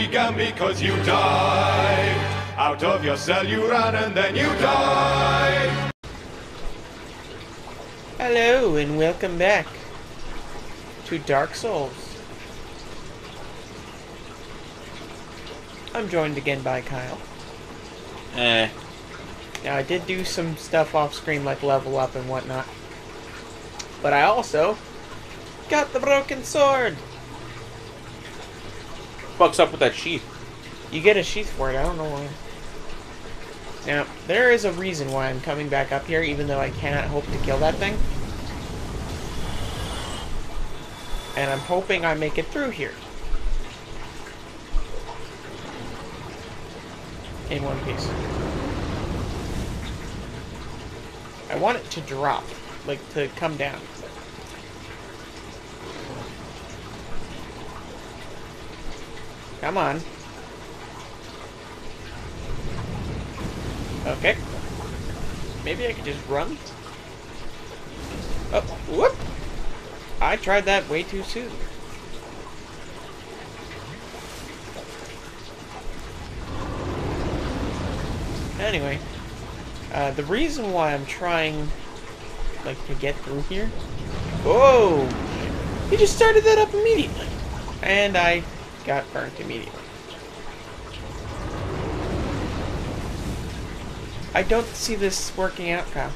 began because you died. Out of your cell you ran and then you died. Hello and welcome back to Dark Souls. I'm joined again by Kyle. Now I did do some stuff off screen like level up and whatnot. But I also got the broken sword. Fuck's up with that sheath? You get a sheath for it, I don't know why. Now, there is a reason why I'm coming back up here, even though I cannot hope to kill that thing. And I'm hoping I make it through here. In one piece. I want it to drop, like to come down. Come on. Okay. Maybe I could just run? Oh, whoop! I tried that way too soon. Anyway, the reason why I'm trying, like, to get through here... Whoa! He just started that up immediately. And I got burnt immediately. I don't see this working out, Kyle.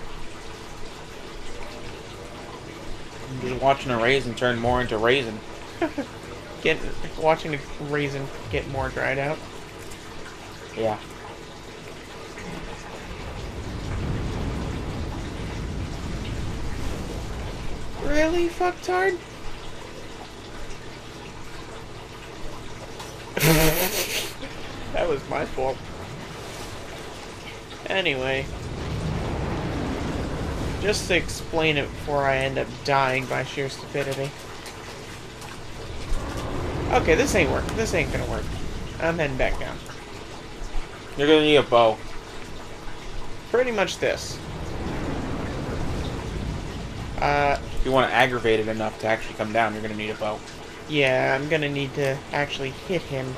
I'm just watching a raisin turn more into raisin. Watching a raisin get more dried out. Yeah. Really, fucktard? That was my fault. Anyway, just to explain it before I end up dying by sheer stupidity. Okay, this ain't working. This ain't gonna work. I'm heading back down. You're gonna need a bow. Pretty much this. If you want to aggravate it enough to actually come down, you're gonna need a bow. Yeah, I'm gonna need to actually hit him.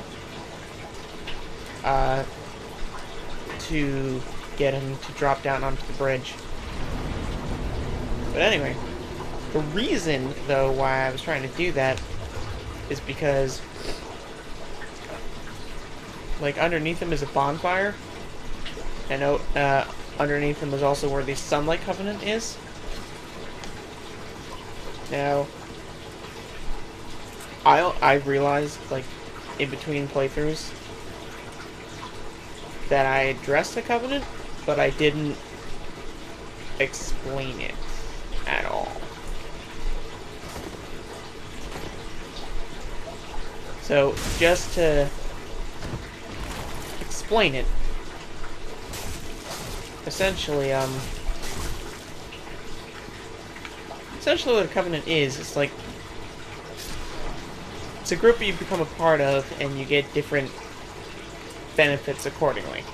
To get him to drop down onto the bridge. But anyway, the reason, though, why I was trying to do that is because, like, underneath him is a bonfire, and underneath him is also where the Sunlight Covenant is. Now, I realized, like, in between playthroughs, that I addressed the Covenant, but I didn't explain it at all. So, just to explain it, essentially what a Covenant is, it's like, it's a group you become a part of, and you get different benefits accordingly.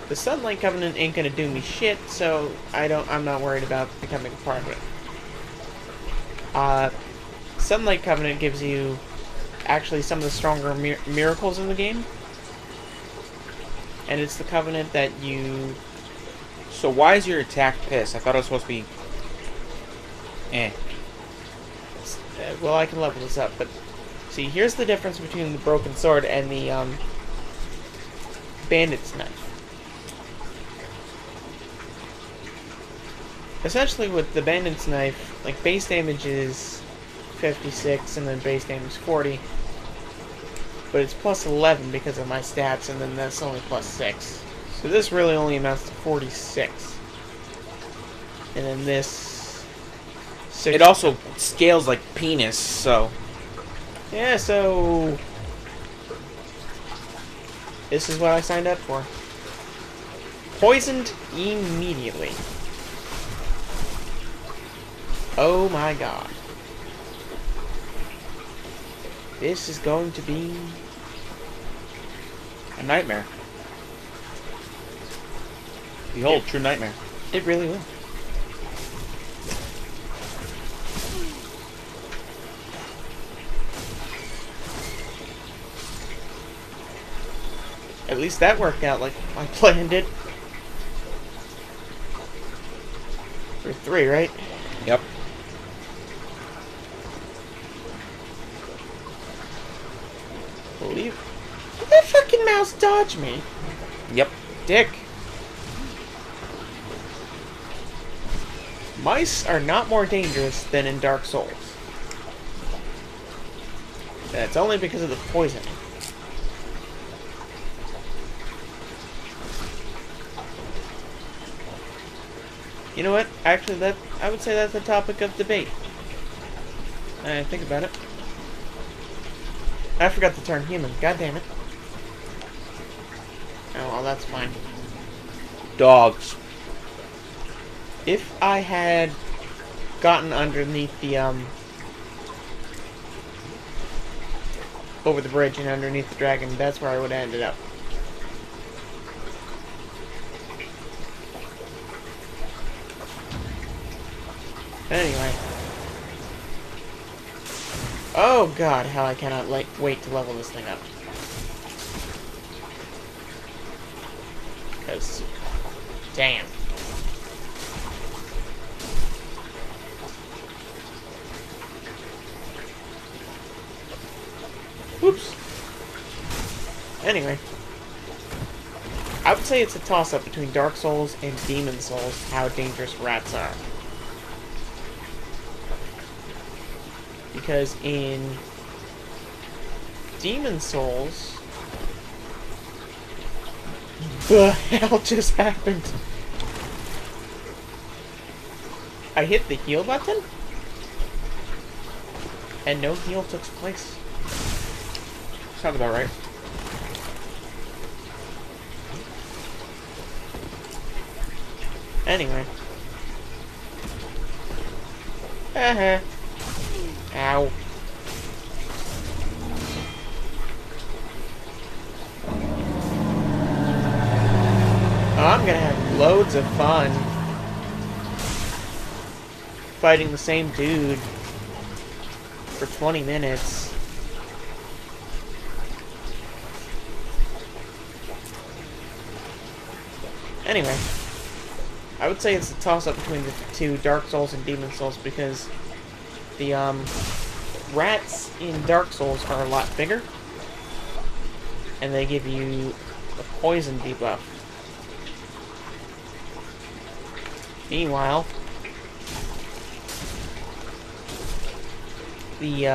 The Sunlight Covenant ain't gonna do me shit, so I'm not worried about becoming a part of it. Sunlight Covenant gives you actually some of the stronger miracles in the game. And it's the Covenant that you... So why is your attack piss? I thought it was supposed to be... well, I can level this up, but... See, here's the difference between the broken sword and the, bandit's knife. Essentially, with the bandit's knife, like, base damage is 56, and then base damage is 40. But it's plus 11 because of my stats, and then that's only plus 6. So this really only amounts to 46. And then this... It also scales like penis, so... Yeah, so... This is what I signed up for. Poisoned immediately. Oh my god. This is going to be... a nightmare. Behold, true nightmare. It really will. At least that worked out like I planned it. For 3, right? Yep. Believe. Did that fucking mouse dodge me? Yep. Dick. Mice are not more dangerous than in Dark Souls. That's only because of the poison. You know what? Actually, I would say that's a topic of debate. I think about it. I forgot to turn human. God damn it. Oh, well, that's fine. Dogs. If I had gotten underneath the, over the bridge and underneath the dragon, that's where I would have ended up. Anyway. Oh god, how I cannot wait to level this thing up. Because, damn. Whoops. Anyway. I would say it's a toss-up between Dark Souls and Demon Souls, how dangerous rats are. Because in Demon Souls... The hell just happened? I hit the heal button? And no heal took place. Sounds about right. Anyway. Ow. Oh, I'm gonna have loads of fun fighting the same dude for 20 minutes. Anyway, I would say it's a toss-up between the two, Dark Souls and Demon Souls, because the rats in Dark Souls are a lot bigger, and they give you a poison debuff. Meanwhile, the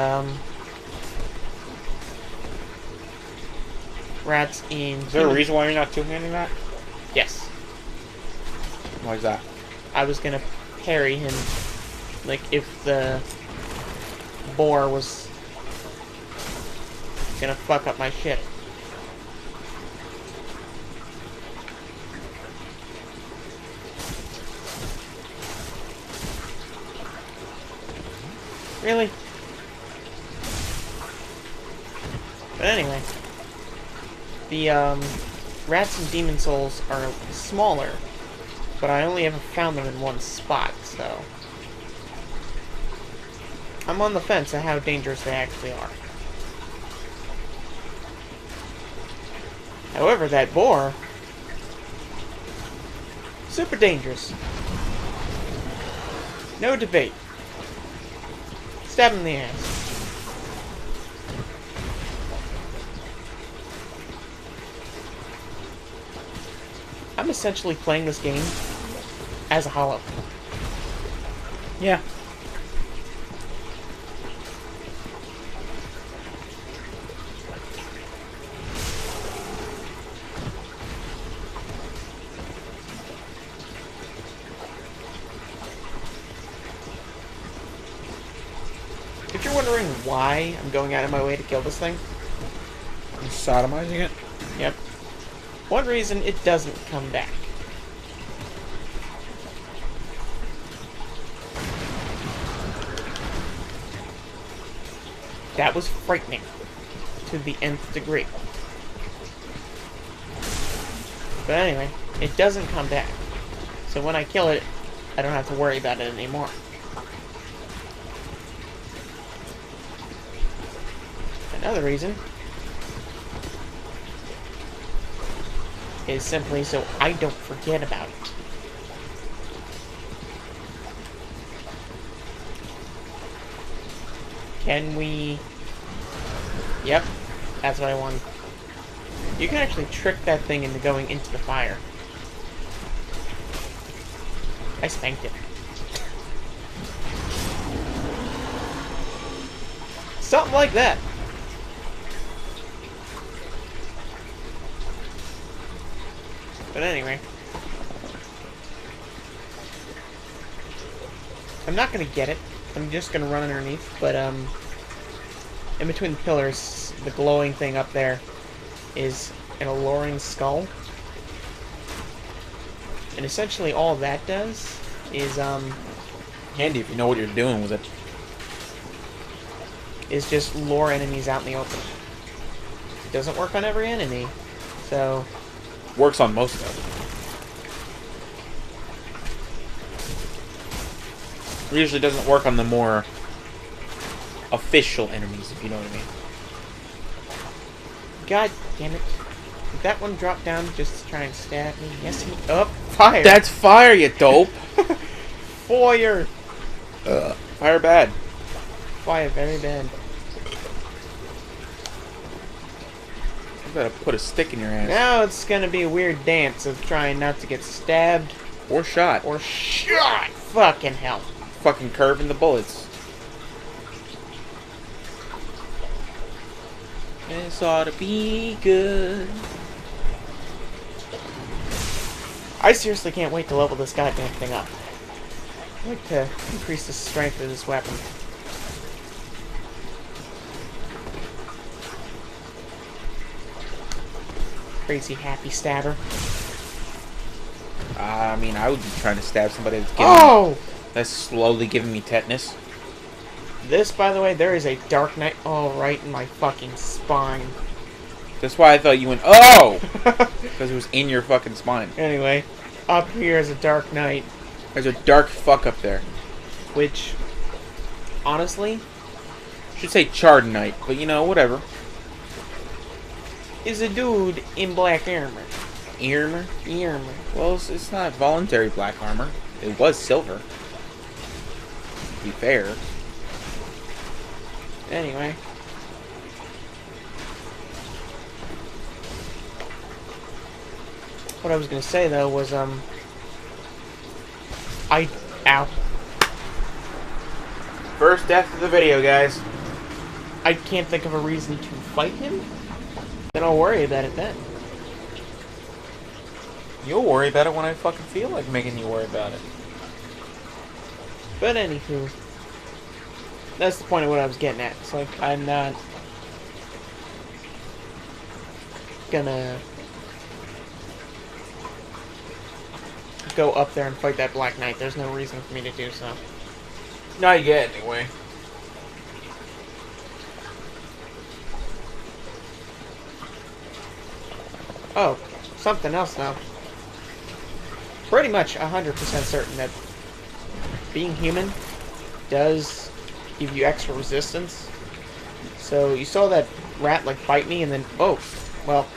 rats in... Is there a reason why you're not two-handing that? Yes. Why is that? I was gonna parry him, like, if the boar was gonna fuck up my shit. Really? But anyway, the rats in Demon Souls are smaller, but I only ever found them in one spot, so I'm on the fence of how dangerous they actually are. However, that boar, super dangerous. No debate. Stab him in the ass. I'm essentially playing this game as a hollow. Yeah. If you're wondering why I'm going out of my way to kill this thing, I'm sodomizing it? yep. One reason, it doesn't come back. That was frightening to the nth degree. But anyway, it doesn't come back. So when I kill it, I don't have to worry about it anymore. Another reason is simply so I don't forget about it. Can we... Yep, that's what I wanted. You can actually trick that thing into going into the fire. I spanked it. Something like that. But anyway. I'm not gonna get it. I'm just gonna run underneath, but in between the pillars, the glowing thing up there is an alluring skull. And essentially all that does is Handy if you know what you're doing with it. Is just lure enemies out in the open. It doesn't work on every enemy, so... Works on most of them. It usually doesn't work on the more official enemies, if you know what I mean. God damn it. Did that one drop down just to try and stab me? Yes, he... Oh, fire! That's fire, you dope! Fire! Fire bad. Fire very bad. You better put a stick in your ass. Now it's gonna be a weird dance of trying not to get stabbed. Or shot. Or shot! Fucking hell. Fucking curving the bullets. This ought to be good. I seriously can't wait to level this goddamn thing up. I'd like to increase the strength of this weapon. Crazy happy stabber. I mean, I would be trying to stab somebody that's slowly giving me tetanus. This, by the way, there is a Dark Knight right in my fucking spine. That's why I thought you went, oh! Because it was in your fucking spine. Anyway, up here is a Dark Knight. There's a dark fuck up there. Which, honestly... Should say charred knight, but you know, whatever. Is a dude in black armor. Armor? Armor. Well, it's not voluntary black armor. It was silver. To be fair. Anyway. What I was gonna say though was ow. First death of the video, guys. I can't think of a reason to fight him. Then I'll worry about it then. You'll worry about it when I fucking feel like making you worry about it. But anywho, that's the point of what I was getting at. It's like, I'm not gonna go up there and fight that Black Knight. There's no reason for me to do so. Not yet, anyway. Oh, something else now. Pretty much 100% certain that being human does give you extra resistance. So you saw that rat like bite me and then, oh, well.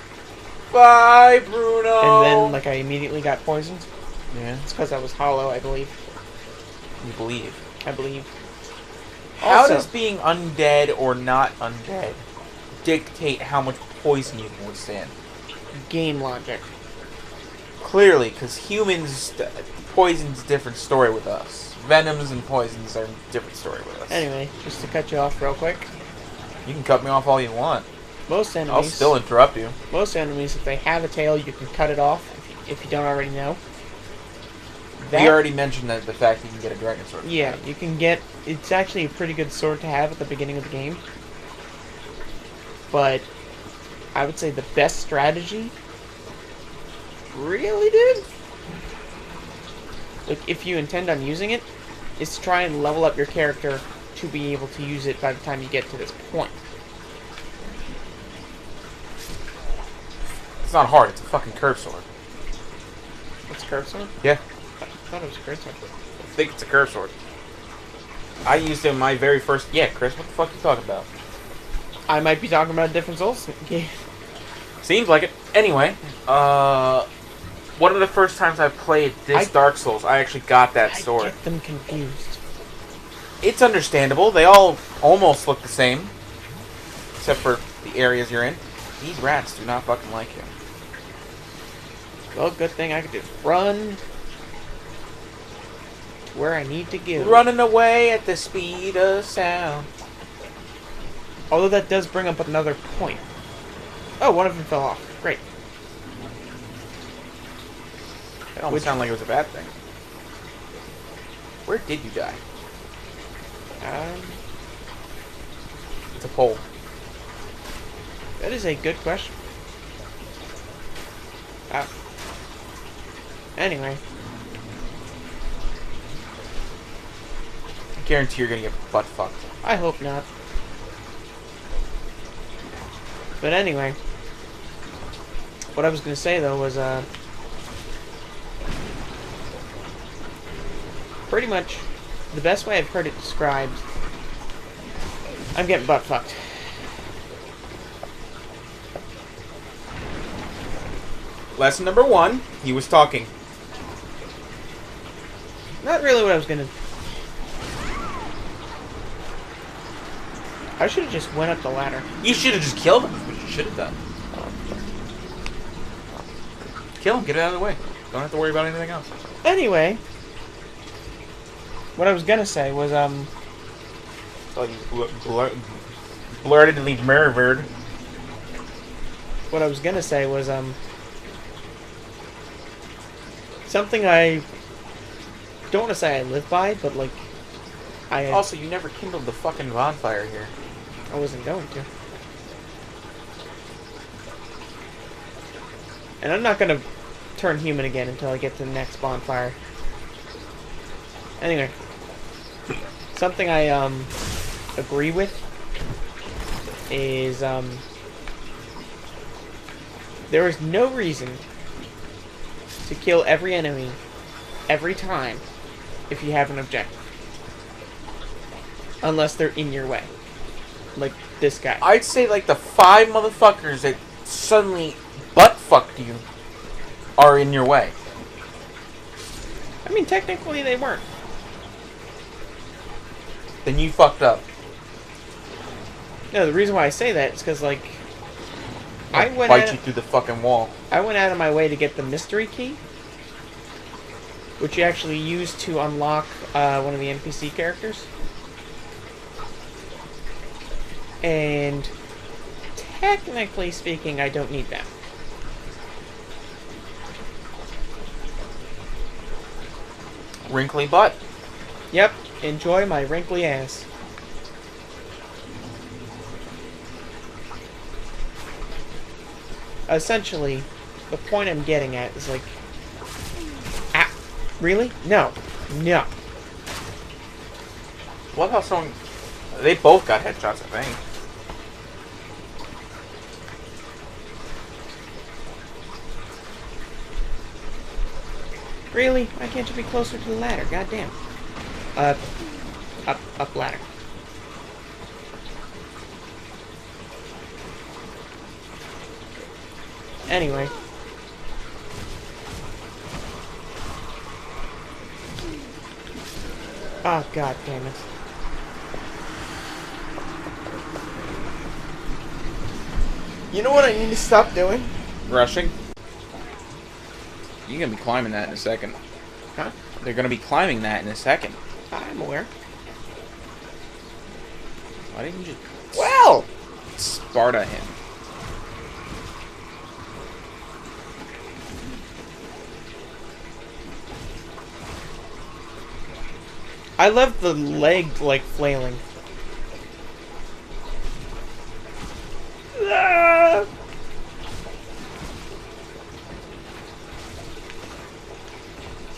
Bye, Bruno! And then like I immediately got poisoned. Yeah. It's because I was hollow, I believe. You believe. I believe. How Also, does being undead or not undead dictate how much poison you can withstand? game logic. Clearly, because humans, poison's a different story with us. Venoms and poisons are a different story with us. Anyway, just to cut you off real quick. You can cut me off all you want. Most enemies... I'll still interrupt you. Most enemies, if they have a tail, you can cut it off, if you don't already know. We already mentioned that the fact that you can get a dragon sword. Yeah, you can get... It's actually a pretty good sword to have at the beginning of the game. But I would say the best strategy... Really, dude? Like, if you intend on using it, is to try and level up your character to be able to use it by the time you get to this point. It's not hard, it's a fucking curved sword. It's a curved sword? Yeah. I thought it was a curved sword. I think it's a curved sword. I used it in my very first... Yeah, Chris, what the fuck are you talking about? I might be talking about a different Souls game. See, Seems like it. Anyway, one of the first times I played this Dark Souls, I actually got that sword. I get them confused. It's understandable. They all almost look the same. Except for the areas you're in. These rats do not fucking like you. Well, good thing I could just run where I need to go. Running away at the speed of sound. Although that does bring up another point. Oh, one of them fell off. Great. That almost sounded like it was a bad thing. Where did you die? It's a pole. That is a good question. Anyway. I guarantee you're gonna get butt fucked. I hope not. But anyway. What I was going to say, though, was, pretty much the best way I've heard it described, I'm getting butt fucked. Lesson number 1, he was talking. Not really what I was gonna... I should have just went up the ladder. You should have just killed him. That's what you should have done. Kill him, get it out of the way. Don't have to worry about anything else. Anyway, what I was gonna say was, blurtedly murdered. What I was gonna say was, something I don't want to say I live by, but, like, Also, you never kindled the fucking bonfire here. I wasn't going to. And I'm not gonna turn human again until I get to the next bonfire. Anyway. Something I, agree with is, there is no reason to kill every enemy every time if you have an objective. Unless they're in your way. Like this guy. I'd say like the 5 motherfuckers that suddenly butt-fucked you are in your way. I mean, technically they weren't. Then you fucked up. No, the reason why I say that is because, like, Bite you through the fucking wall. I went out of my way to get the mystery key, which you actually use to unlock one of the NPC characters. And technically speaking, I don't need that. Wrinkly butt. Yep, enjoy my wrinkly ass. Essentially, the point I'm getting at is like... Ah, really? No. No. What about someone... They both got headshots, I think. Really? Why can't you be closer to the ladder? Goddamn. Up ladder. Anyway. Oh, god damn it. You know what I need to stop doing? Rushing. You're gonna be climbing that in a second. Huh? They're gonna be climbing that in a second. I'm aware. Why didn't you just... Well! Sparta him. I love the leg, like, flailing. Ah!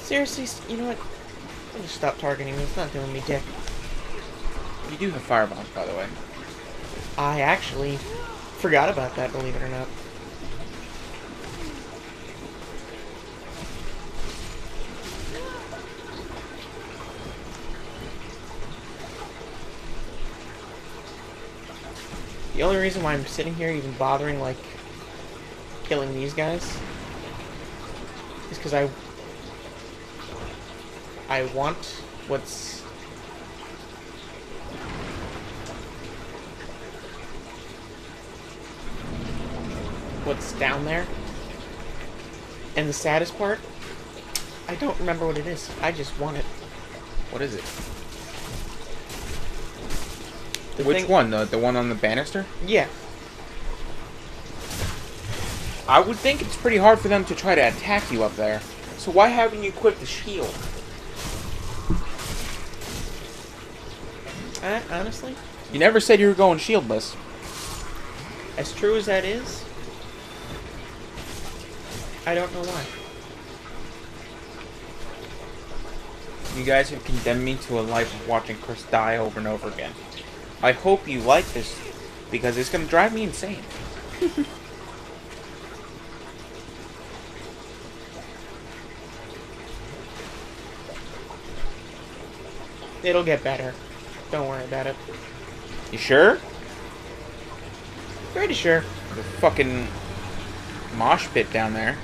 Seriously, you know what? I'm gonna stop targeting this. It's not doing me dick. You do have fire bombs, by the way. I actually forgot about that, believe it or not. The only reason why I'm sitting here even bothering, like, killing these guys is because I want what's down there. And the saddest part, I don't remember what it is. I just want it. What is it? Which one? The one on the banister? Yeah. I would think it's pretty hard for them to try to attack you up there. So why haven't you equipped the shield? Honestly, You never said you were going shieldless. as true as that is, I don't know why. You guys have condemned me to a life of watching Chris die over and over again. I hope you like this, because it's going to drive me insane. It'll get better. Don't worry about it. You sure? Pretty sure. The fucking mosh pit down there.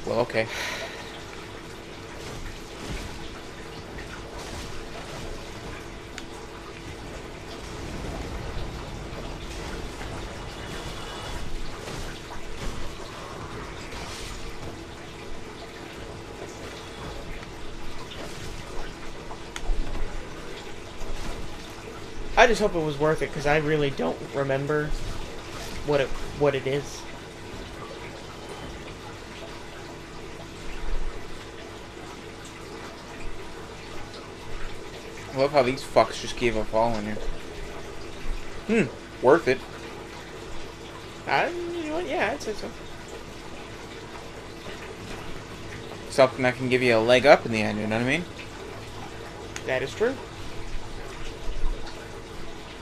Well, okay. I just hope it was worth it, because I really don't remember what it is. I love how these fucks just gave up following you. Worth it. You know what? Yeah, I'd say so. Something that can give you a leg up in the end, you know what I mean? That is true.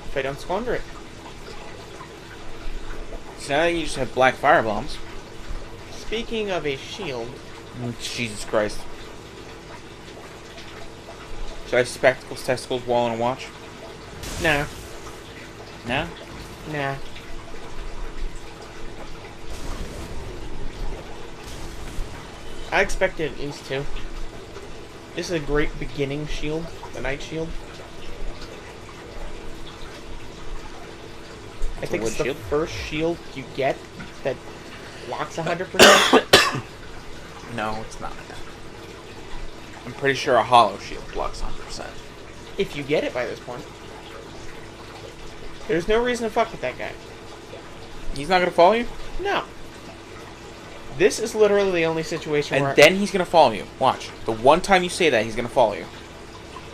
If I don't squander it. So now you just have black fire bombs. Speaking of a shield, Jesus Christ. Should I have spectacles, testicles, wall, and a watch? nah, No? nah. I expected at least two. This is a great beginning shield, the night shield. I think it's the first shield you get that blocks 100%. No, it's not. I'm pretty sure a hollow shield blocks 100%. If you get it by this point. There's no reason to fuck with that guy. He's not gonna follow you? No. This is literally the only situation where... And then he's gonna follow you. Watch. The one time you say that, he's gonna follow you.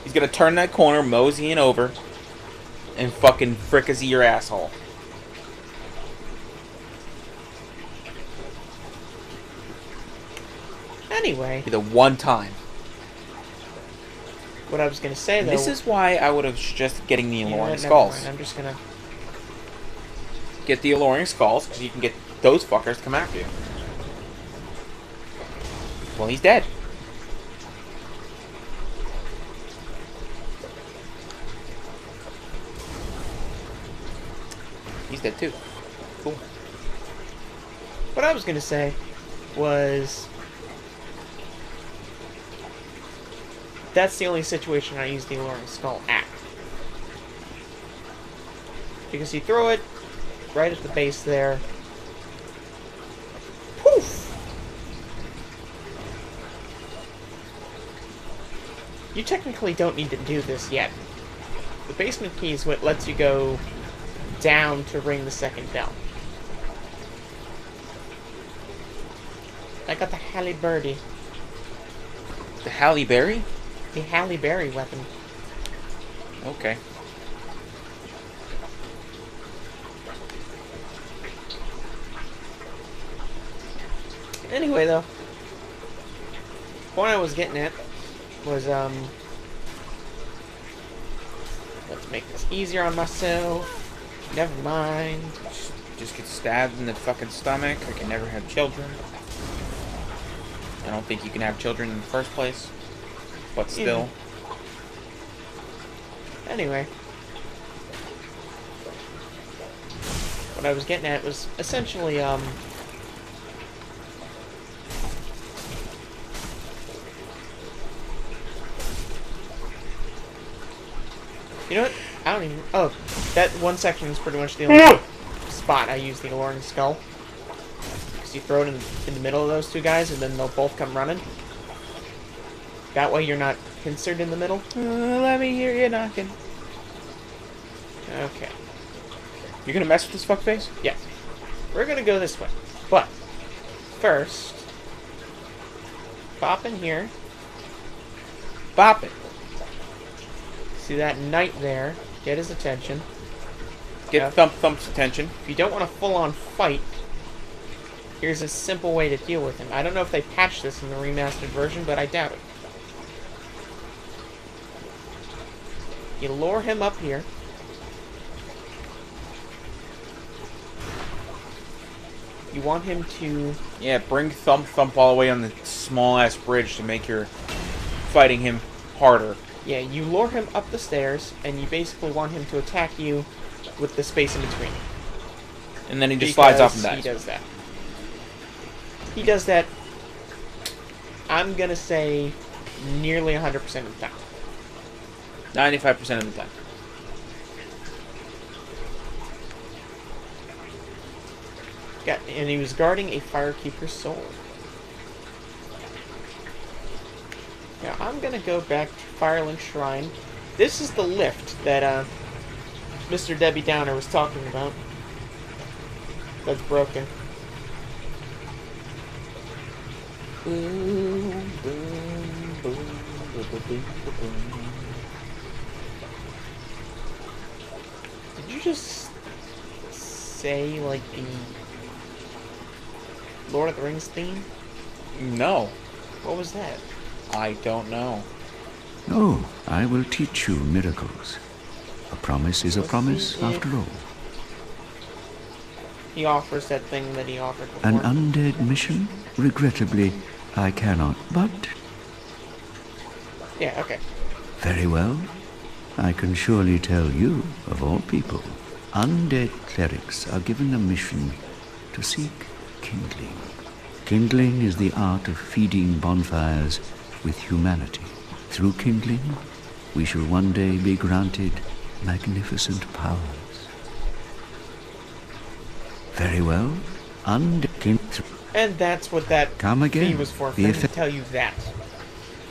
He's gonna turn that corner, moseying over, and fucking fricassee your asshole. Anyway, The one time. what I was going to say, though... This is why I would have suggested getting the You know alluring what, never skulls. mind, I'm just going to... Get the alluring skulls, so you can get those fuckers to come after you. Well, he's dead. He's dead too. Cool. What I was going to say was... That's the only situation I use the alluring skull at. Because you throw it right at the base there. Poof! You technically don't need to do this yet. The basement key is what lets you go down to ring the second bell. I got the Halle Berry. The Halle Berry? The Halle Berry weapon. Okay. Anyway, though, what I was getting at was, let's make this easier on myself. Never mind. Just get stabbed in the fucking stomach. I can never have children. I don't think you can have children in the first place. But still. Anyway. What I was getting at was essentially, You know what? I don't even... Oh, that one section is pretty much the only spot I use the alluring skull. Because you throw it in the middle of those two guys, and then they'll both come running. That way you're not pincered in the middle. Let me hear you knocking. Okay. You're gonna mess with this fuckface? Yes. We're gonna go this way. But, first... Pop in here. Bop it. See that knight there. Get his attention. Get Thump's attention. If you don't want a full-on fight, here's a simple way to deal with him. I don't know if they patched this in the remastered version, but I doubt it. You lure him up here. You want him to... Yeah, bring Thump all the way on the small-ass bridge to make your fighting him harder. Yeah, you lure him up the stairs, and you basically want him to attack you with the space in between. And then he just slides off and dies. He does that. He does that, I'm gonna say, nearly 100% of the time. 95% of the time. Yeah, and he was guarding a Firekeeper's soul. Now, I'm gonna go back to Firelink Shrine. This is the lift that, Mr. Debbie Downer was talking about. That's broken. Did you just say, like, the Lord of the Rings theme? No. What was that? I don't know. Oh, I will teach you miracles. A promise is a promise, after all. He offers that thing that he offered before. An undead mission? Regrettably, I cannot, but... Yeah, okay. Very well. I can surely tell you, of all people, undead clerics are given a mission to seek kindling. Kindling is the art of feeding bonfires with humanity. Through kindling, we shall one day be granted magnificent powers. Very well. And that's what that Come again. fee was for him to tell you that.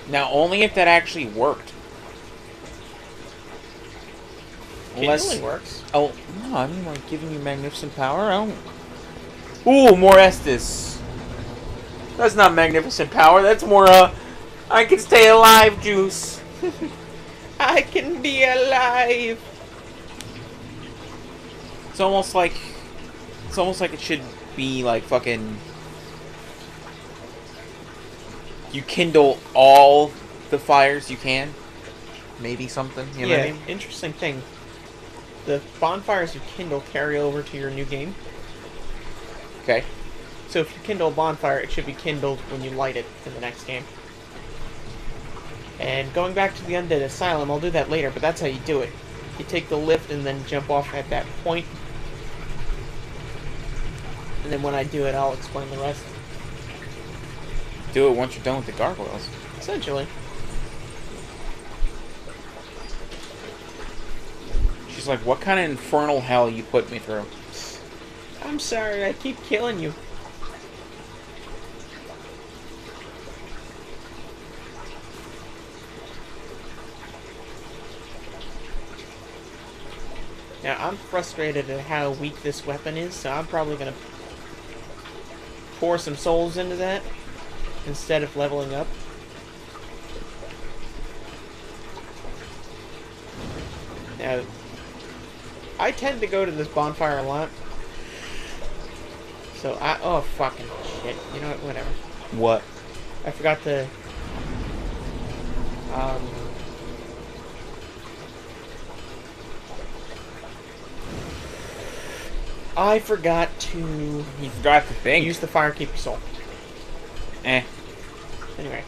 Now, only if that actually worked. Kindling works. Oh, no, I mean, like, giving you magnificent power? I don't... Ooh, more Estus. That's not magnificent power, that's more, I can stay alive juice. I can be alive! It's almost like it should be, like, fucking... You kindle all the fires you can. Maybe something, you know what I mean? Interesting thing. The bonfires you kindle carry over to your new game. Okay. So if you kindle a bonfire, it should be kindled when you light it in the next game. And going back to the Undead Asylum, I'll do that later, but that's how you do it. You take the lift and then jump off at that point. And then when I do it, I'll explain the rest. Do it once you're done with the gargoyles. Essentially. She's like, what kind of infernal hell you put me through? I'm sorry, I keep killing you. Now, I'm frustrated at how weak this weapon is, so I'm probably going to pour some souls into that instead of leveling up. Now, I tend to go to this bonfire a lot. So, oh, fucking shit. You know what? Whatever. What? I forgot to... I forgot to... You forgot the thing. Use the Firekeeper Soul. Eh. Anyway,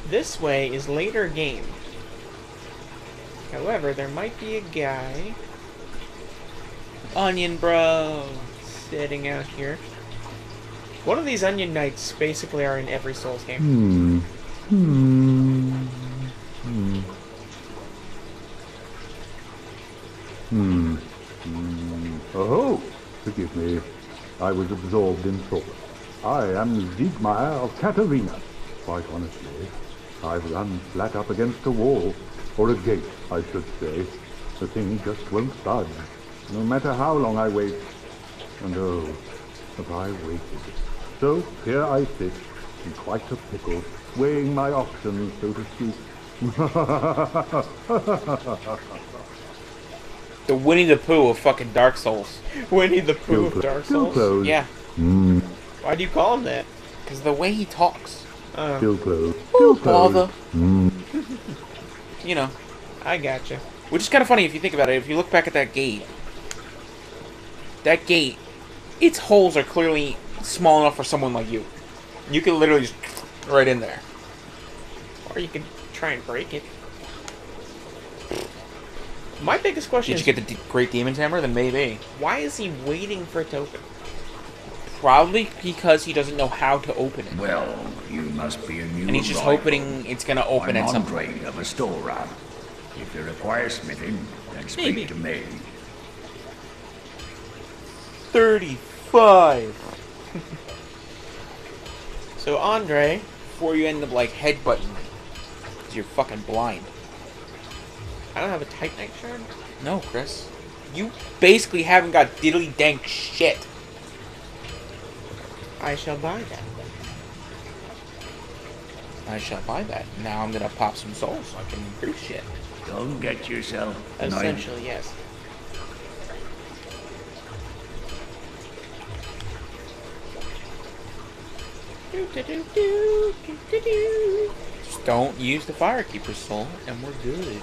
this way is later game. However, there might be a guy, Onion Bro, sitting out here. One of these Onion Knights basically are in every Souls game. Oh, forgive me. I was absorbed in thought. I am Siegmeyer of Katarina. Quite honestly, I've run flat up against a wall. Or a gate, I should say. The thing just won't budge. No matter how long I wait. And oh, have I waited. So here I sit, in quite a pickle, weighing my options, so to speak. The Winnie the Pooh of fucking Dark Souls. Winnie the Pooh of Dark Still Souls? closed. Yeah. Why do you call him that? Because the way he talks. Still closed. Still Bother. closed. You know. I gotcha. Which is kind of funny if you think about it. If you look back at that gate, its holes are clearly small enough for someone like you. You can literally just right in there. Or you could try and break it. My biggest question Did you is, get the Great Demon's Hammer? Then maybe. why is he waiting for it to open? Probably because he doesn't know how to open it. Well, you must be a new And he's just arrival. hoping it's going to open I'm at some point. Andre of Astora. If you require smithing, then speak Maybe. to me. 35. So Andre, Before you end up like headbutting me. Because you're fucking blind. I don't have a Titanite shard? No, Chris. You basically haven't got diddly dank shit. I shall buy that. I shall buy that. Now I'm gonna pop some souls so I can improve shit. Don't get yourself Essentially, yes. Just don't use the Firekeeper's soul, and we're good.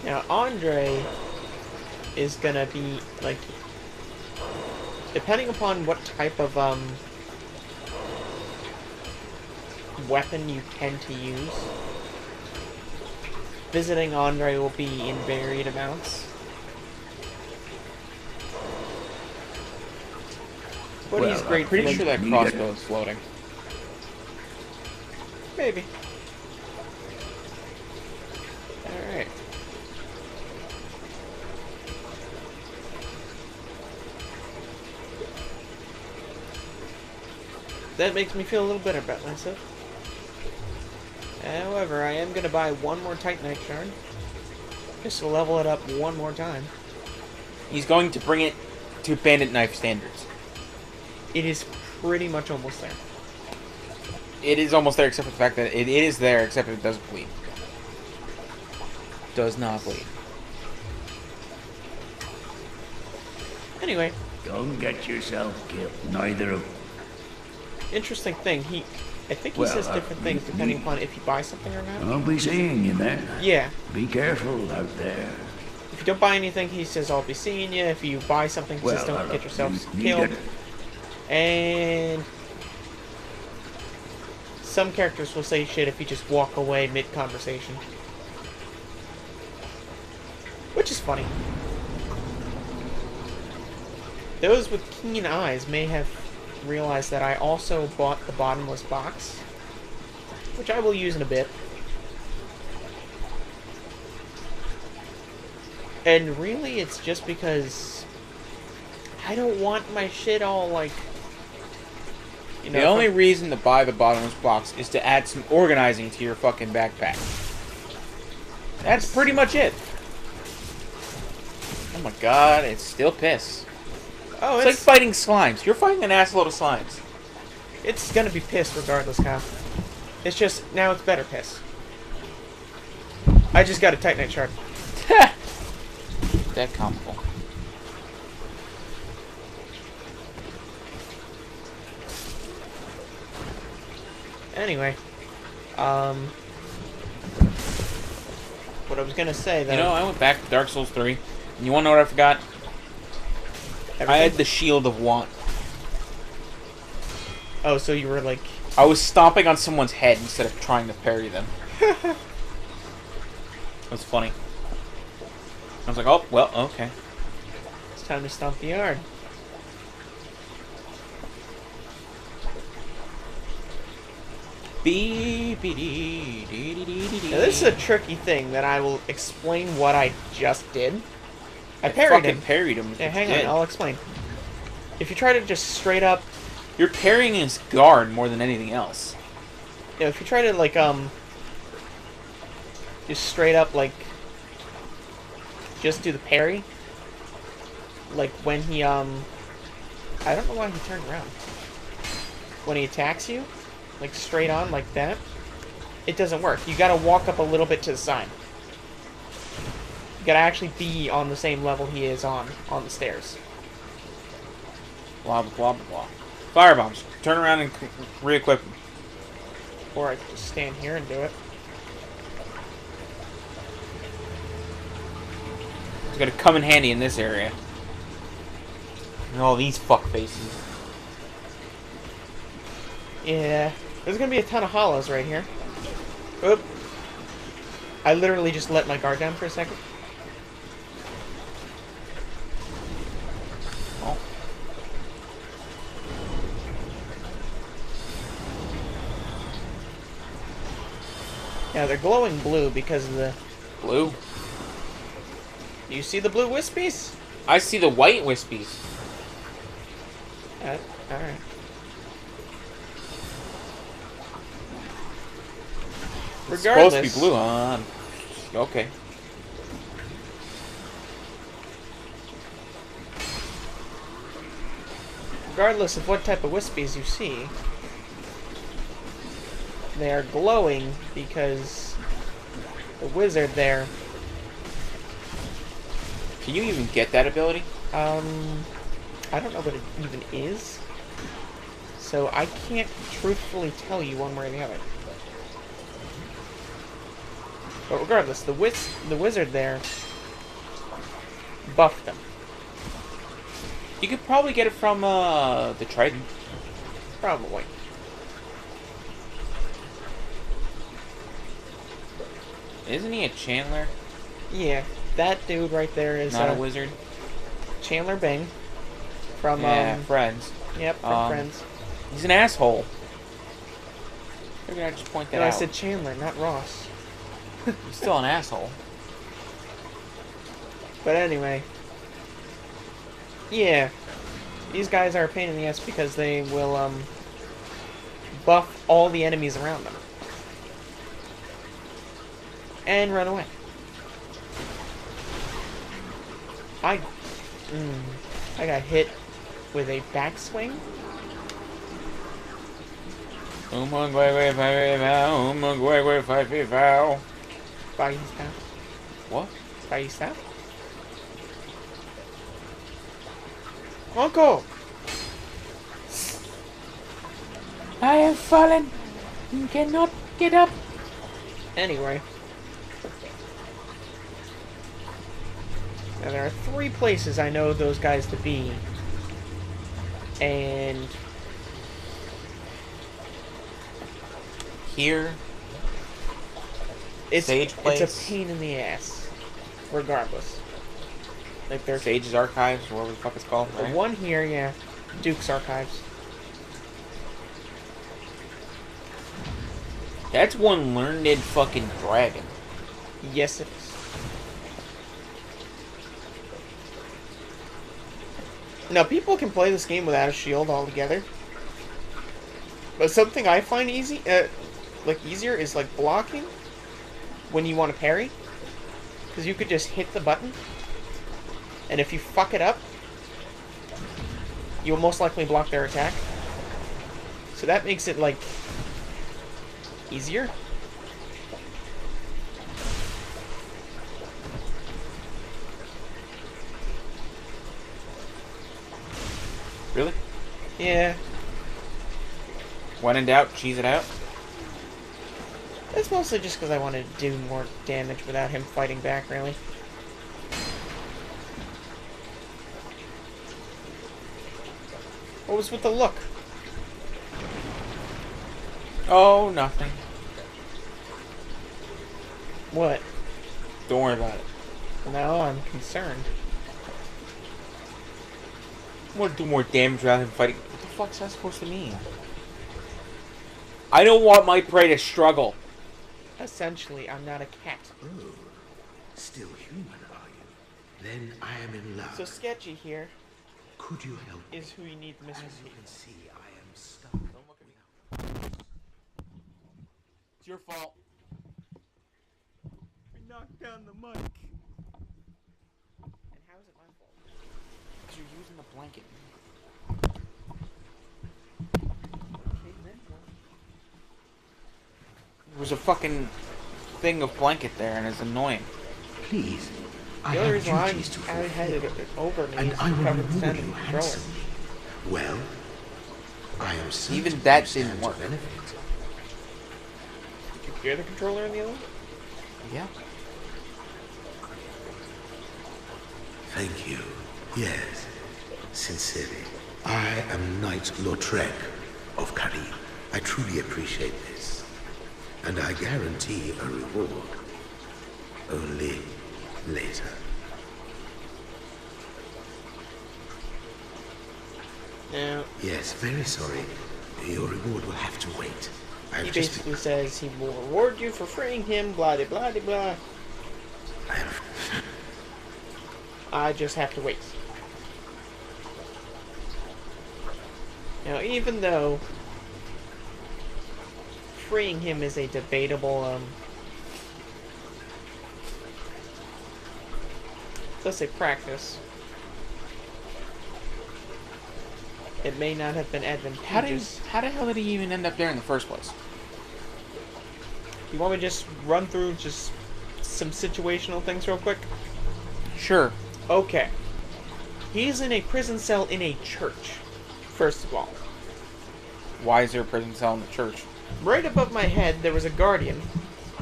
Now, Andre is gonna be, like, depending upon what type of, weapon you tend to use, visiting Andre will be in varied amounts. But Well, he's great Pretty for sure that need crossbow is floating. Maybe. Alright. That makes me feel a little better about myself. However, I am going to buy one more Titanite shard. Just to level it up one more time. He's going to bring it to Bandit Knife standards. It is pretty much almost there. It is almost there, except for the fact that it is there, except it doesn't bleed. Does not bleed. Anyway, Don't get yourself killed. Neither of... interesting thing, I think he Well, says different things depending upon if you buy something or not. I'll be seeing you then. Yeah. Be careful out there. If you don't buy anything, he says, I'll be seeing you. If you buy something, he says, Well, don't get yourself you killed. need it. And some characters will say shit if you just walk away mid-conversation. Which is funny. Those with keen eyes may have realized that I also bought the bottomless box, which I will use in a bit. And really, it's just because I don't want my shit all, like, you know... The only reason to buy the bottomless box is to add some organizing to your fucking backpack. That's pretty much it. Oh my god, it's still piss. Oh, It's like fighting slimes. You're fighting an assload of slimes. it's gonna be piss regardless, Kyle. It's just, now it's better piss. I just got a Titanite shard. That comical. Anyway, what I was gonna say, though... You know, I went back to Dark Souls 3, and you wanna know what I forgot? Everything? I had the Shield of Want. Oh, so you were like... I was stomping on someone's head instead of trying to parry them. It was funny. I was like, oh, well, okay. It's time to stomp the yard. Now, this is a tricky thing that I will explain what I just did. I parried him. Parried him. Yeah, hang on, I'll explain. If you try to just straight up... You're parrying his guard more than anything else. You know, if you try to, like, just straight up, like... Just do the parry. Like, when he, I don't know why he turned around. When he attacks you, like, straight on, like that, it doesn't work. You gotta walk up a little bit to the side. You gotta actually be on the same level he is on the stairs. Blah, blah, blah, blah. Firebombs. Turn around and re-equip them. Or I can just stand here and do it. It's gonna come in handy in this area. And all these fuck faces. Yeah. There's gonna be a ton of hollows right here. Oop. I literally just let my guard down for a second. Oh. Yeah, they're glowing blue because of the... Blue. Do you see the blue wispies? I see the white wispies. Alright. It's Regardless... supposed to be blue, huh? Okay. Regardless of what type of wispies you see, they are glowing because the wizard there... Can you even get that ability? I don't know what it even is, so I can't truthfully tell you one way or the other. But regardless, the wizard there buffed them. You could probably get it from the Trident. Probably. Isn't he a Chandler? Yeah, that dude right there is Not a wizard. Chandler Bing from Friends. Yep, from Friends. He's an asshole. Maybe I just point that No, out. I said Chandler, not Ross. He's still an asshole. But anyway, yeah, these guys are a pain in the ass because they will buff all the enemies around them and run away. I got hit with a backswing. By his staff. What? By his staff? Uncle! I have fallen and cannot get up. Anyway. Now there are 3 places I know those guys to be. And... Here. It's Place. a pain in the ass. Regardless. Like there's Sage's Archives, or whatever the fuck it's called. the Right? one here, yeah. Duke's Archives. That's one learned fucking dragon. Yes, it is. Now, people can play this game without a shield altogether. But something I find easier is like blocking when you want to parry. Because you could just hit the button. And if you fuck it up, you'll most likely block their attack. So that makes it, like, easier. Really? Yeah. When in doubt, cheese it out. That's mostly just because I wanted to do more damage without him fighting back, really. What was with the look? Oh, nothing. What? Don't worry about it. No, I'm concerned. I want to do more damage rather than fighting. What the fuck's that supposed to mean? I don't want my prey to struggle. Essentially, I'm not a cat. Oh, still human, are you? Then I am in luck. So Sketchy here Could you help me? is who you need the Mr. As you P. can see, I am stuck. Don't look at me. It's your fault. We knocked down the mic. And how is it my fault? Because you're using the blanket. There was a fucking thing of blanket there, and it's annoying. Please, I The only have reason why duties to I had it fulfill, over me and is I to will cover the reward stand you of the controller. handsomely. Well, I am certain Even that you stand didn't to work. benefit. Did you hear the controller in the other one? Yeah. Thank you. Yes, sincerely. I am Knight Lautrec of Karim. I truly appreciate this. And I guarantee a reward. Only later. No. Yes, very sorry. Your reward will have to wait. He I've just basically says he will reward you for freeing him, blah de blah de blah. I just have to wait. Now, even though freeing him is a debatable, let's say practice, it may not have been advantageous. How the hell did he even end up there in the first place? You want me to just run through just some situational things real quick? Sure. Okay. He's in a prison cell in a church, first of all. Why is there a prison cell in the church? Right above my head, there was a guardian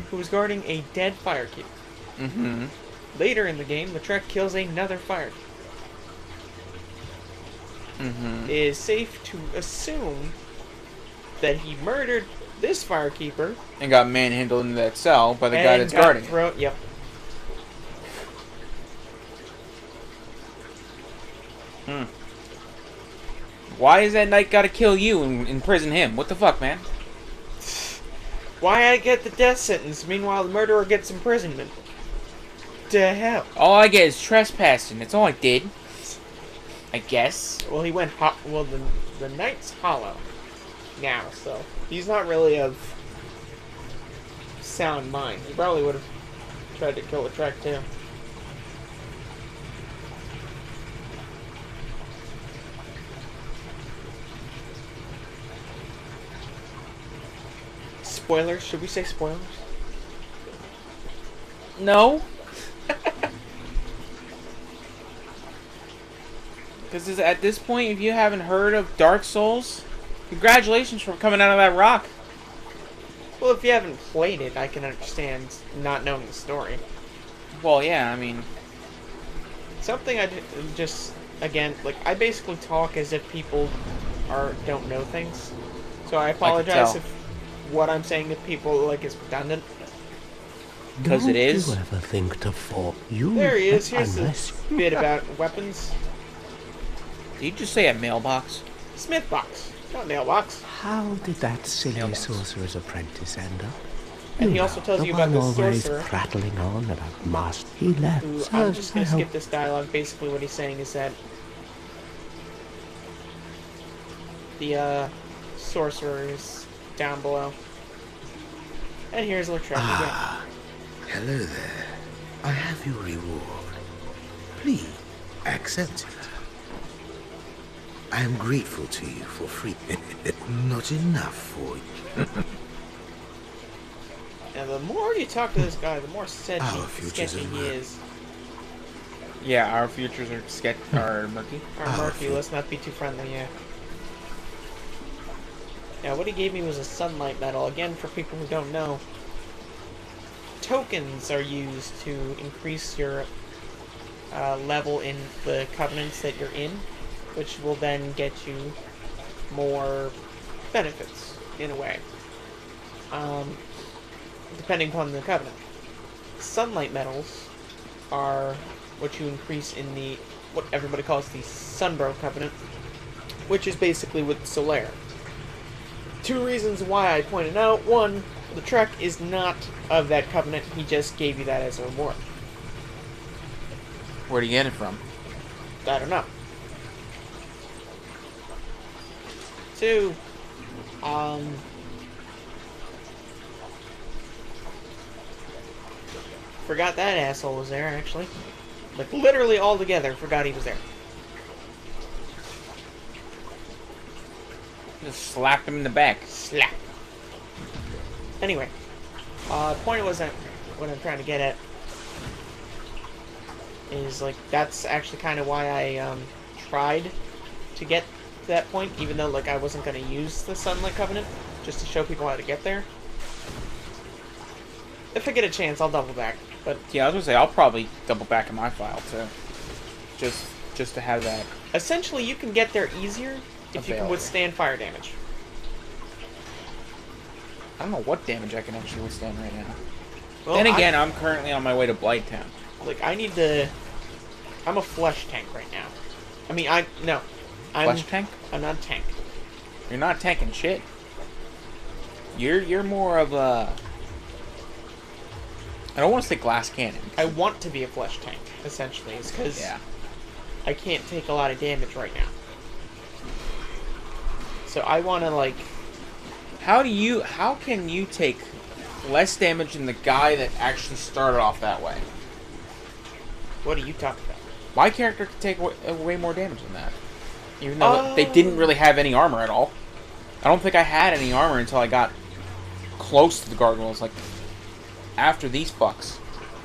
who was guarding a dead firekeeper. Mm-hmm. Later in the game, Lautrec kills another firekeeper. Mm-hmm. It is safe to assume that he murdered this firekeeper And got manhandled in that cell by the guy and that's got guarding it. thrown. Yep. Why is that knight gotta kill you and imprison him? What the fuck, man? Why I get the death sentence, meanwhile the murderer gets imprisonment? To hell. All I get is trespassing. That's all I did. I guess. Well, he went well, the knight's hollow now, so he's not really of sound mind. He probably would have tried to kill Lautrec too. Spoilers? Should we say spoilers? No. Because at this point, if you haven't heard of Dark Souls, congratulations for coming out of that rock. Well, if you haven't played it, I can understand not knowing the story. Well, yeah, I mean, Something just, again, like, I basically talk as if people don't know things. So I apologize tell. if what I'm saying to people, like, is redundant. because it is. Don't you ever think to fall? You There he is. Here's unless the bit about weapons. Did you just say a mailbox? Smith box, not nail box. How did that silly Mailbox. sorcerer's apprentice end up? And he also tells you about the always sorcerer. prattling on about master. He left. Who, So I'm just gonna I hope- skip this dialogue. Basically, what he's saying is that the sorcerer is down below. And here's Lautrec again. Hello there. I have your reward. Please accept it. I am grateful to you for free. Not enough for you. And the more you talk to this guy, the more sketchy futures he are murky. is. Yeah, our futures are murky. Or murky, let's not be too friendly, yeah. Yeah, what he gave me was a sunlight medal. Again, for people who don't know, tokens are used to increase your level in the covenants that you're in, which will then get you more benefits, in a way. Depending upon the covenant. Sunlight metals are what you increase in the, what everybody calls the Sunbro Covenant, which is basically with Solaire. Two reasons why I pointed out. One, the Trek is not of that covenant, he just gave you that as a reward. Where do you get it from? I don't know. Two, forgot that asshole was there, actually. Like, literally all together, forgot he was there. Just slapped him in the back. Slap. Anyway, the point was that what I'm trying to get at is, like, that's actually kind of why I tried to get to that point, even though, like, I wasn't going to use the Sunlight Covenant, just to show people how to get there. If I get a chance, I'll double back. But Yeah, I was gonna say I'll probably double back in my file too, just to have that. essentially, you can get there easier if you can Available. withstand fire damage. I don't know what damage I can actually withstand right now. Well, Then again, I'm currently on my way to Blighttown. like, I need to... I'm a flesh tank right now. I mean, no. Flesh tank? I'm not a tank. You're not tanking shit. You're more of a. I don't want to say glass cannon. I want to be a flesh tank, essentially. It's because Yeah. I can't take a lot of damage right now. So I want to, like... How can you take less damage than the guy that actually started off that way? What are you talking about? My character could take way more damage than that. Even though they didn't really have any armor at all. I don't think I had any armor until I got close to the gargoyles, like, after these fucks.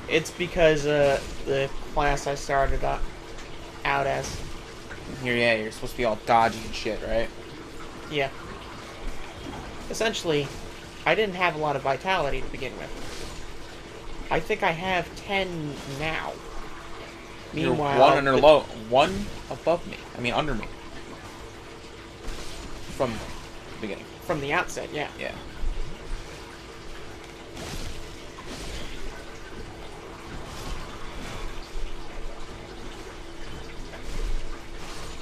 It's because the class I started out as. You're supposed to be all dodgy and shit, right? Yeah. Essentially, I didn't have a lot of vitality to begin with. I think I have 10 now. Meanwhile, You're one above me. I mean, under me. From the beginning. from the outset, yeah. Yeah.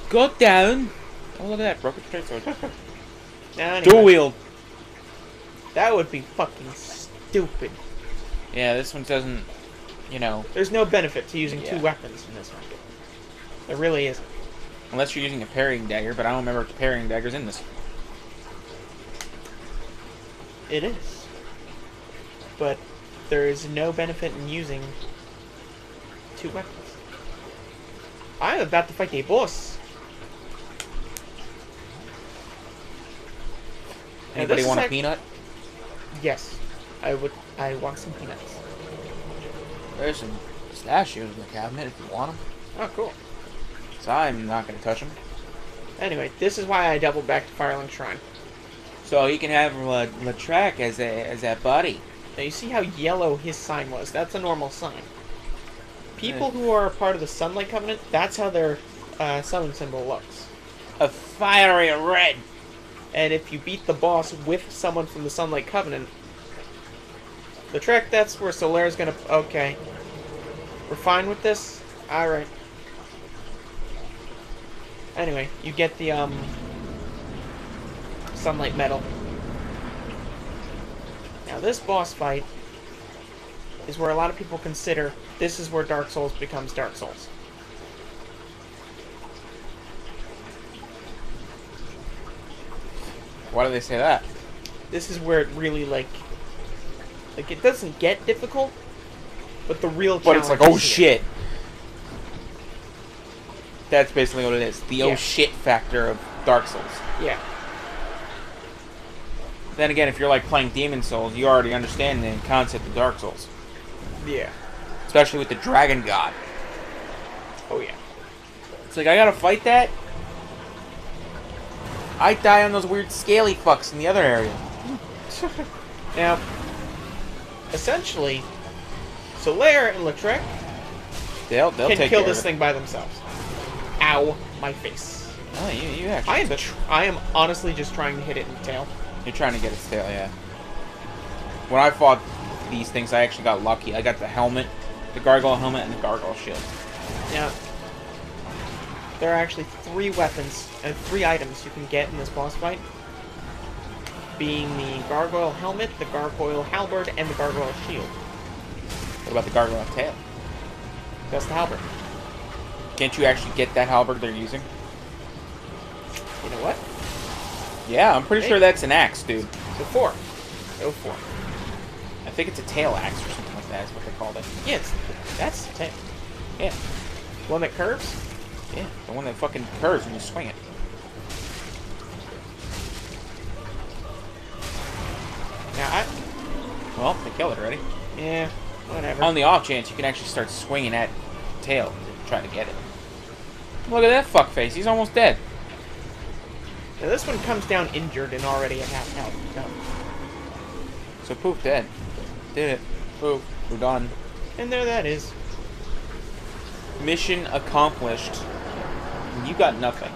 Go down. Oh, look at that. Broken straight sword. Now, anyway, Dual wield. that would be fucking stupid. Yeah, this one doesn't, There's no benefit to using two Yeah. weapons in this one. There really isn't. unless you're using a parrying dagger, but I don't remember if the parrying dagger's in this. It is. But there is no benefit in using two weapons. I'm about to fight a boss. Now, Anybody this want is a peanut? Yes. I want some peanuts. There's some pistachios in the cabinet if you want them. Oh, cool. So I'm not going to touch them. Anyway, this is why I doubled back to Firelink Shrine. So you can have Latrec as that buddy. Now, you see how yellow his sign was? That's a normal sign. People who are a part of the Sunlight Covenant, that's how their summon symbol looks. A fiery red. And if you beat the boss with someone from the Sunlight Covenant, the Trek, that's where Solaire's gonna... Okay. We're fine with this? Alright. Anyway, you get the, Sunlight Medal. Now, this boss fight is where a lot of people consider this is where Dark Souls becomes Dark Souls. Why do they say that? This is where it really, like it doesn't get difficult, but the real But challenge it's like, oh is here. shit. That's basically what it is. The Yeah. oh shit factor of Dark Souls. Yeah. Then again, if you're like playing Demon Souls, you already understand the concept of Dark Souls. Yeah. Especially with the Dragon God. Oh, yeah. It's like, I gotta fight that? I die on those weird scaly fucks in the other area. Now, essentially, Solaire and Latrec They'll can take kill care this of it. thing by themselves. Ow, my face. Oh, you actually. I am honestly just trying to hit it in the tail. You're trying to get its tail, yeah. When I fought these things, I actually got lucky. I got the helmet, the gargoyle helmet, and the gargoyle shield. Yeah. There are actually 3 weapons and 3 items you can get in this boss fight. Being the gargoyle helmet, the gargoyle halberd, and the gargoyle shield. What about the gargoyle tail? That's the halberd. Can't you actually get that halberd they're using? You know what? Yeah, I'm pretty sure that's an axe, dude. So 4. Go 4. I think it's a tail axe or something like that is what they called it. Yeah, that's the tail. Yeah. One that curves? Yeah, the one that fucking curves when you swing it. Now, Well, they killed it already. yeah, whatever. On the off chance, you can actually start swinging at the tail to try to get it. Look at that fuckface. He's almost dead. Now, this one comes down injured and already at half health. No. So poof, dead. Did it. Poof. We're done. And there that is. Mission accomplished. You got nothing.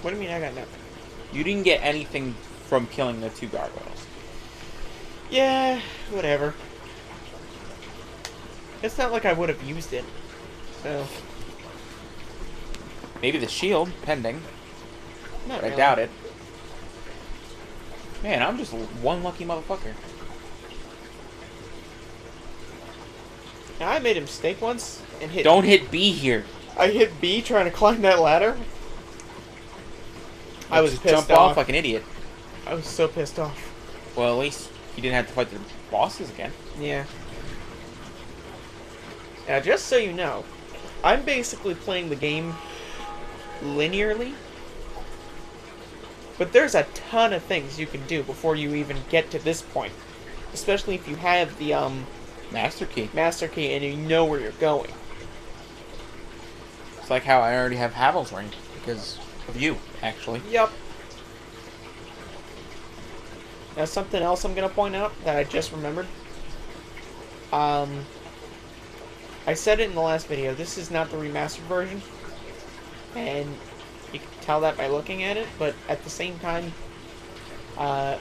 What do you mean I got nothing? You didn't get anything from killing the 2 gargoyles. Yeah, whatever. It's not like I would have used it. So, Maybe the shield, pending. not But really. I doubt it. Man, I'm just one lucky motherfucker. Now, I made a mistake once and hit. Don't hit B here. I hit B trying to climb that ladder. I was Just pissed jump off. off like an idiot. I was so pissed off. Well, at least you didn't have to fight the bosses again. Yeah. Now, just so you know, I'm basically playing the game linearly. But there's a ton of things you can do before you even get to this point. Especially if you have the Master key. master key and you know where you're going. It's like how I already have Havel's ring because of you, actually. Yep. Now, something else I'm going to point out that I just remembered. I said it in the last video. This is not the remastered version. And you can tell that by looking at it. But at the same time... here,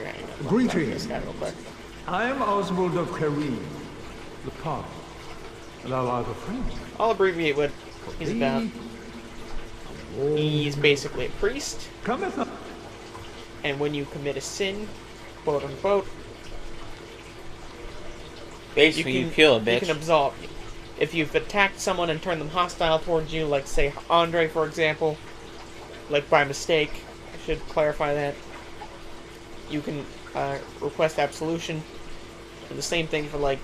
hang on. Greetings. This guy real quick. I am Oswald of Kareem, the Pug, and I'll have a friend. I'll abbreviate what he's about. He's basically a priest. Cometh up. And when you commit a sin, quote unquote, Basically, you kill a bitch. You can absolve you. If you've attacked someone and turned them hostile towards you, like, say, Andre, for example, like, by mistake, I should clarify that, you can request absolution. And the same thing for, like,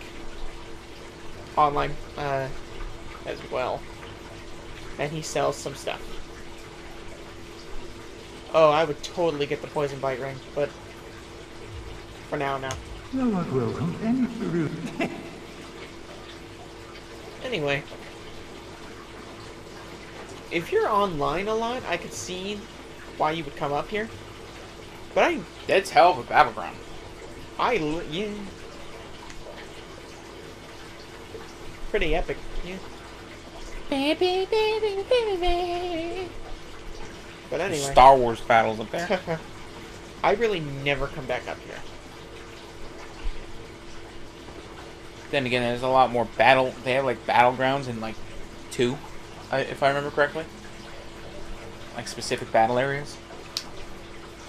online as well. And he sells some stuff. Oh, I would totally get the poison bite ring, but for now, no. Thou art welcome. And Anyway, if you're online a lot, I could see why you would come up here. But That's hell of a battleground. yeah. Pretty epic, yeah. But anyway, Star Wars battles up there. I really never come back up here. Then again, there's a lot more battle. They have like battlegrounds in like 2, if I remember correctly. Like specific battle areas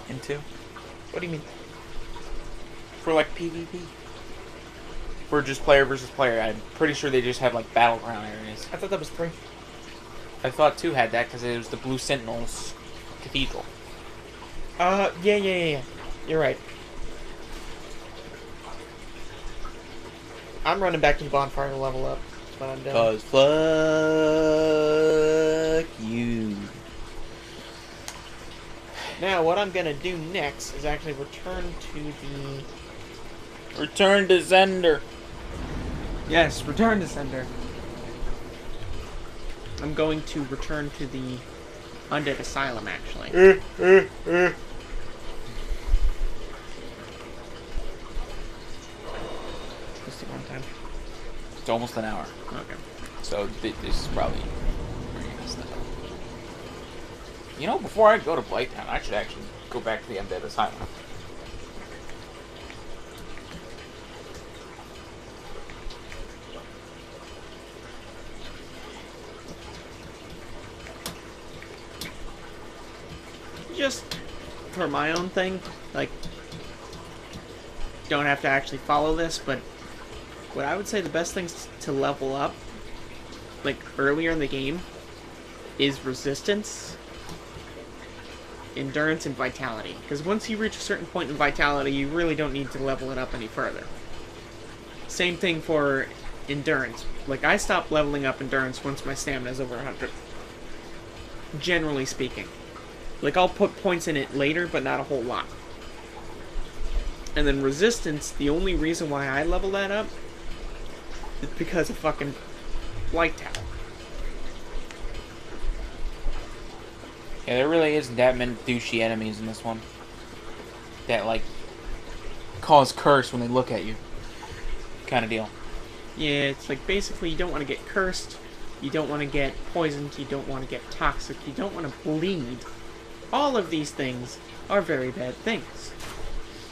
in 2 What do you mean? for like PvP. For just player versus player, I'm pretty sure they just have like battleground areas. I thought that was 3. I thought 2 had that because it was the Blue Sentinels Cathedral. Yeah. You're right. I'm running back to the bonfire to level up. That's what I'm doing. Cause fuck you. Now, what I'm gonna do next is actually return to the... Return to Zender. Yes, return to sender. I'm going to return to the Undead Asylum, actually. Let's do one time. It's almost an hour. Okay. So this is probably... You know, before I go to Blighttown, I should actually go back to the Undead Asylum. Just for my own thing, like, don't have to actually follow this, but what I would say the best things to level up, like, earlier in the game, is resistance, endurance, and vitality. Because once you reach a certain point in vitality, you really don't need to level it up any further. Same thing for endurance. Like, I stopped leveling up endurance once my stamina is over 100. Generally speaking. Like, I'll put points in it later, but not a whole lot. And then resistance, the only reason why I level that up is because of fucking Light Tower. Yeah, there really isn't that many douchey enemies in this one. That, like, cause curse when they look at you. Kind of deal. Yeah, it's like, basically, you don't want to get cursed, you don't want to get poisoned, you don't want to get toxic, you don't want to bleed. All of these things are very bad things.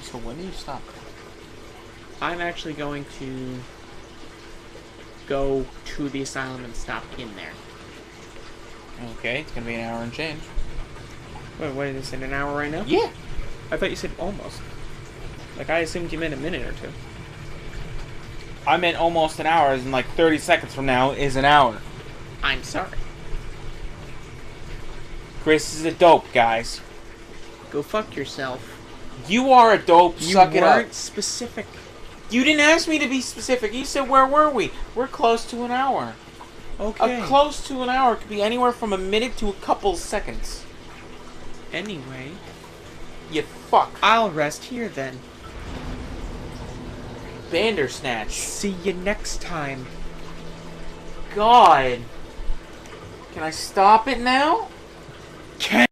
So when do you stop? I'm actually going to go to the asylum and stop in there. Okay, it's gonna be an hour and change. Wait, what did it say, an hour right now? Yeah! I thought you said almost. Like, I assumed you meant a minute or two. I meant almost an hour, as in like 30 seconds from now is an hour. I'm sorry. Chris is a dope, guys. Go fuck yourself. You are a dope, You suck it up. weren't specific. You didn't ask me to be specific. You said, where were we? We're close to an hour. Okay. A close to an hour could be anywhere from a minute to a couple seconds. Anyway, You fuck. I'll rest here then. Bandersnatch. See you next time. God. Can I stop it now? Can